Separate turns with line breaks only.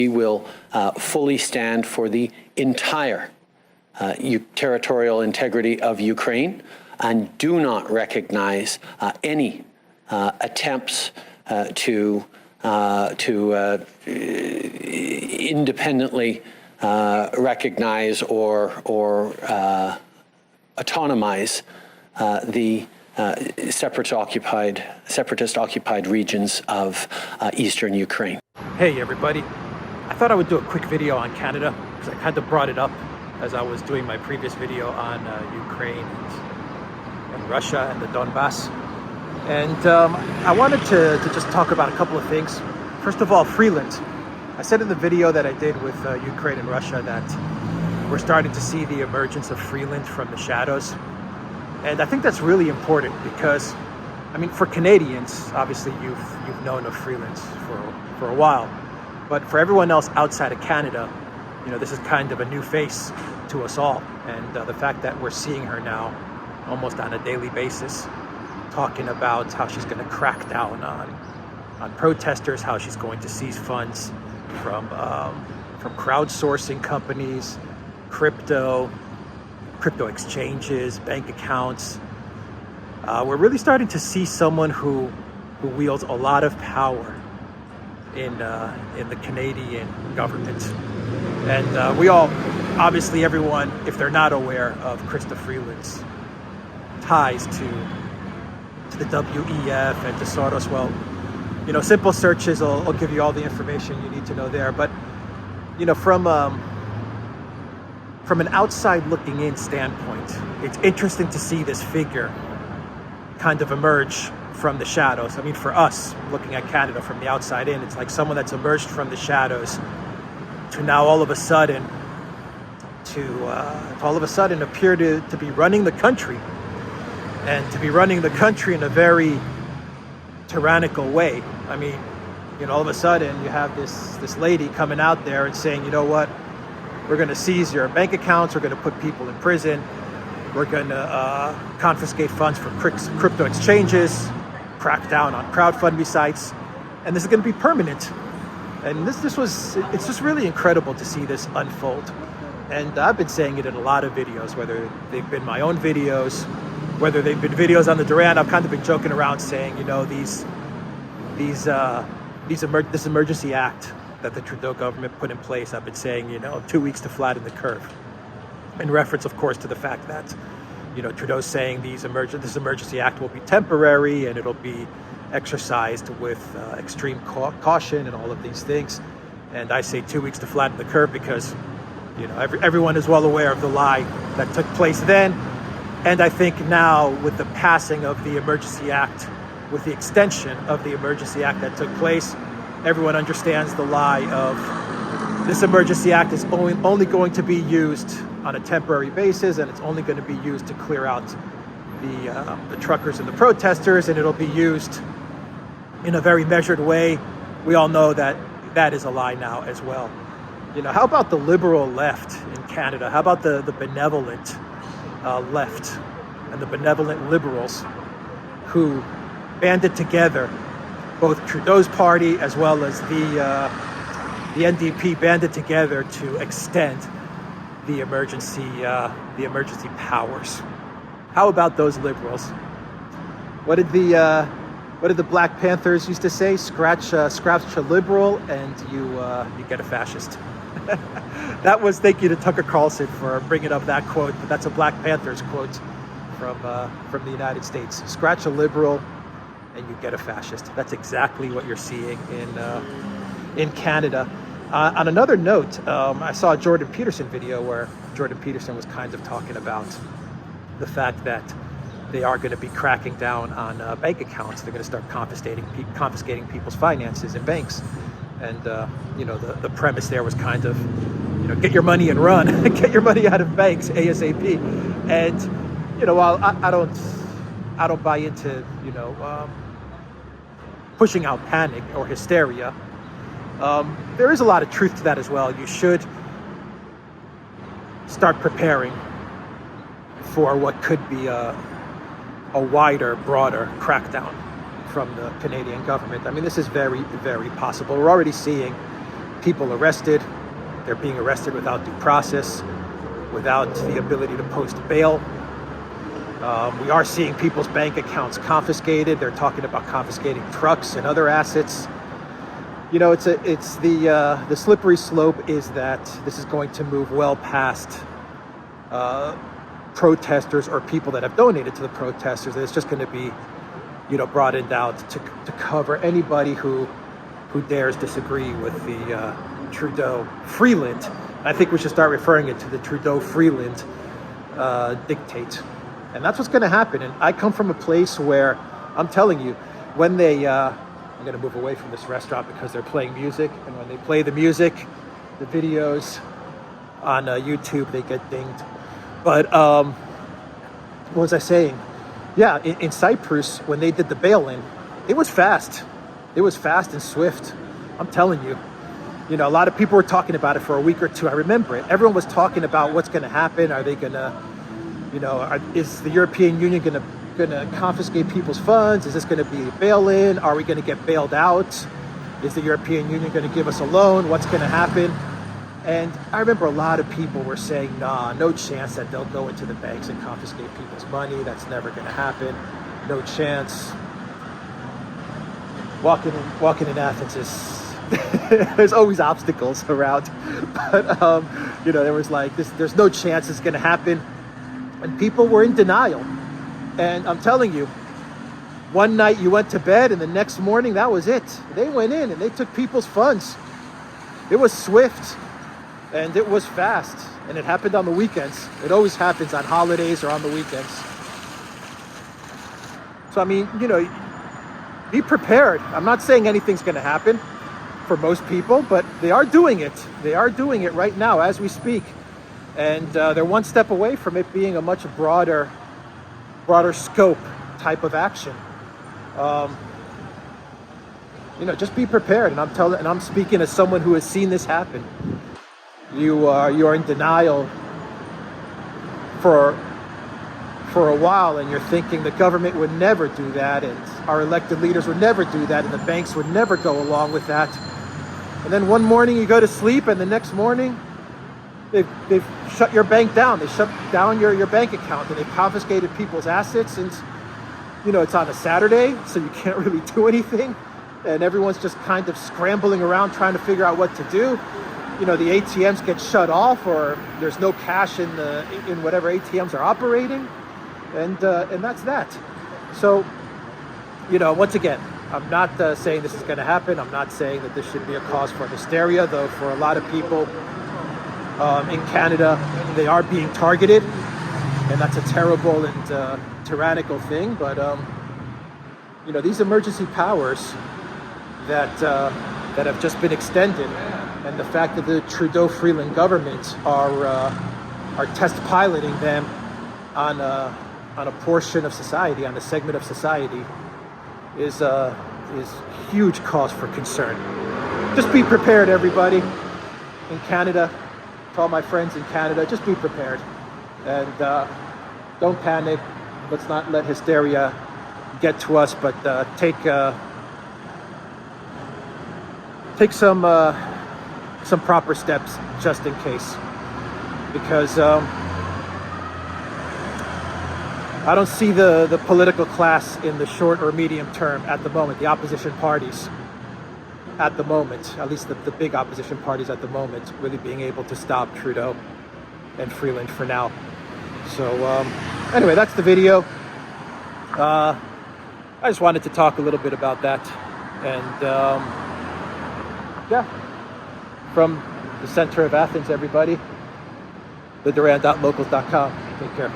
We will fully stand for the entire territorial integrity of Ukraine and do not recognize any attempts to independently recognize or autonomize the separatist-occupied regions of eastern Ukraine.
Hey everybody, I thought I would do a quick video on Canada because I kind of brought it up as I was doing my previous video on Ukraine and Russia and the Donbass. And I wanted to just talk about a couple of things. First of all, Freeland. I said in the video that I did with Ukraine and Russia that we're starting to see the emergence of Freeland from the shadows. And I think that's really important because, I mean, for Canadians, obviously you've known of Freeland for a while. But for everyone else outside of Canada, you know, this is kind of a new face to us all. And the fact that we're seeing her now almost on a daily basis, talking about how she's going to crack down on protesters, how she's going to seize funds from crowdsourcing companies, crypto exchanges, bank accounts. We're really starting to see someone who wields a lot of power in the Canadian government. And we all, obviously everyone, if they're not aware of Christoforou's ties to the WEF and to Soros, well, you know, simple searches will give you all the information you need to know there. But, you know, from an outside looking in standpoint, it's interesting to see this figure kind of emerge from the shadows. I mean, for us, looking at Canada from the outside in, it's like someone that's emerged from the shadows to now all of a sudden appear to be running the country, and to be running the country in a very tyrannical way. I mean, you know, all of a sudden you have this lady coming out there and saying, you know what, we're going to seize your bank accounts, we're going to put people in prison, we're going to confiscate funds from crypto exchanges, crack down on crowdfunding sites, and this is going to be permanent. And it's just really incredible to see this unfold. And I've been saying it in a lot of videos, whether they've been my own videos, whether they've been videos on the Duran. I've kind of been joking around saying, you know, this emergency act that the Trudeau government put in place, I've been saying, you know, 2 weeks to flatten the curve. In reference, of course, to the fact that, you know, Trudeau's saying this emergency act will be temporary and it'll be exercised with extreme caution and all of these things. And I say 2 weeks to flatten the curve because, you know, everyone is well aware of the lie that took place then. And I think now with the passing of the emergency act, with the extension of the emergency act that took place, everyone understands the lie of this emergency act is only going to be used on a temporary basis, and it's only going to be used to clear out the truckers and the protesters, and it'll be used in a very measured way. We all know that that is a lie now as well. You know, how about the liberal left in Canada? How about the benevolent left and the benevolent liberals who banded together, both Trudeau's party as well as the NDP banded together to extend the emergency powers. How about those liberals? What did the Black Panthers used to say? Scratch a liberal and you get a fascist. Thank you to Tucker Carlson for bringing up that quote, but that's a Black Panthers quote from the United States. Scratch a liberal and you get a fascist. That's exactly what you're seeing in Canada. On another note, I saw a Jordan Peterson video where Jordan Peterson was kind of talking about the fact that they are going to be cracking down on bank accounts. They're going to start confiscating people's finances in banks. And, you know, the premise there was kind of, you know, get your money and run, get your money out of banks ASAP. And, you know, while I don't buy into, you know, pushing out panic or hysteria, there is a lot of truth to that as well. You should start preparing for what could be a wider, broader crackdown from the Canadian government. I mean, this is very, very possible. We're already seeing people arrested. They're being arrested without due process, without the ability to post bail. We are seeing people's bank accounts confiscated. They're talking about confiscating trucks and other assets. You know, it's the slippery slope is that this is going to move well past protesters or people that have donated to the protesters. It's just going to be, you know, broadened out to cover anybody who dares disagree with the Trudeau Freeland. I think we should start referring it to the Trudeau Freeland dictate. And that's what's going to happen. And I come from a place where I'm telling you, when they, I'm going to move away from this restaurant because they're playing music. And when they play the music, the videos on YouTube, they get dinged. But what was I saying? Yeah, in Cyprus, when they did the bail-in, it was fast. It was fast and swift. I'm telling you. You know, a lot of people were talking about it for a week or two. I remember it. Everyone was talking about what's going to happen. Are they going to, you know, is the European Union going to confiscate people's funds? Is this going to be a bail-in? Are we going to get bailed out? Is the European Union going to give us a loan? What's going to happen? And I remember a lot of people were saying, nah, no chance that they'll go into the banks and confiscate people's money. That's never going to happen. No chance. Walking in Athens is there's always obstacles around, but you know, there was like this. There's no chance it's going to happen, and people were in denial. And I'm telling you, one night you went to bed, and the next morning that was it. They went in and they took people's funds. It was swift, and it was fast, and it happened on the weekends. It always happens on holidays or on the weekends. So I mean, you know, be prepared. I'm not saying anything's going to happen for most people, but they are doing it. They are doing it right now as we speak. And they're one step away from it being a much broader scope type of action. You know, just be prepared. And I'm speaking as someone who has seen this happen. You are in denial for a while, and you're thinking the government would never do that, and our elected leaders would never do that, and the banks would never go along with that. And then one morning you go to sleep, and the next morning they've shut your bank down. They shut down your bank account, and they've confiscated people's assets. And you know, it's on a Saturday, so you can't really do anything, and everyone's just kind of scrambling around trying to figure out what to do. You know, the ATMs get shut off, or there's no cash in whatever ATMs are operating. And that's that. So, you know, once again, I'm not saying this is going to happen. I'm not saying that this should be a cause for hysteria, though for a lot of people in Canada, they are being targeted. And that's a terrible and tyrannical thing. But, you know, these emergency powers that have just been extended, and the fact that the Trudeau Freeland government are test piloting them on a portion of society, on a segment of society, is huge cause for concern. Just be prepared, everybody in Canada. To all my friends in Canada, just be prepared, and don't panic. Let's not let hysteria get to us, but take some proper steps just in case, because I don't see the political class in the short or medium term at the moment, the opposition parties at the moment, at least the big opposition parties at the moment, really being able to stop Trudeau and Freeland for now. So anyway, that's the video. I just wanted to talk a little bit about that. And yeah, from the center of Athens, everybody, the Duran.locals.com. Take care.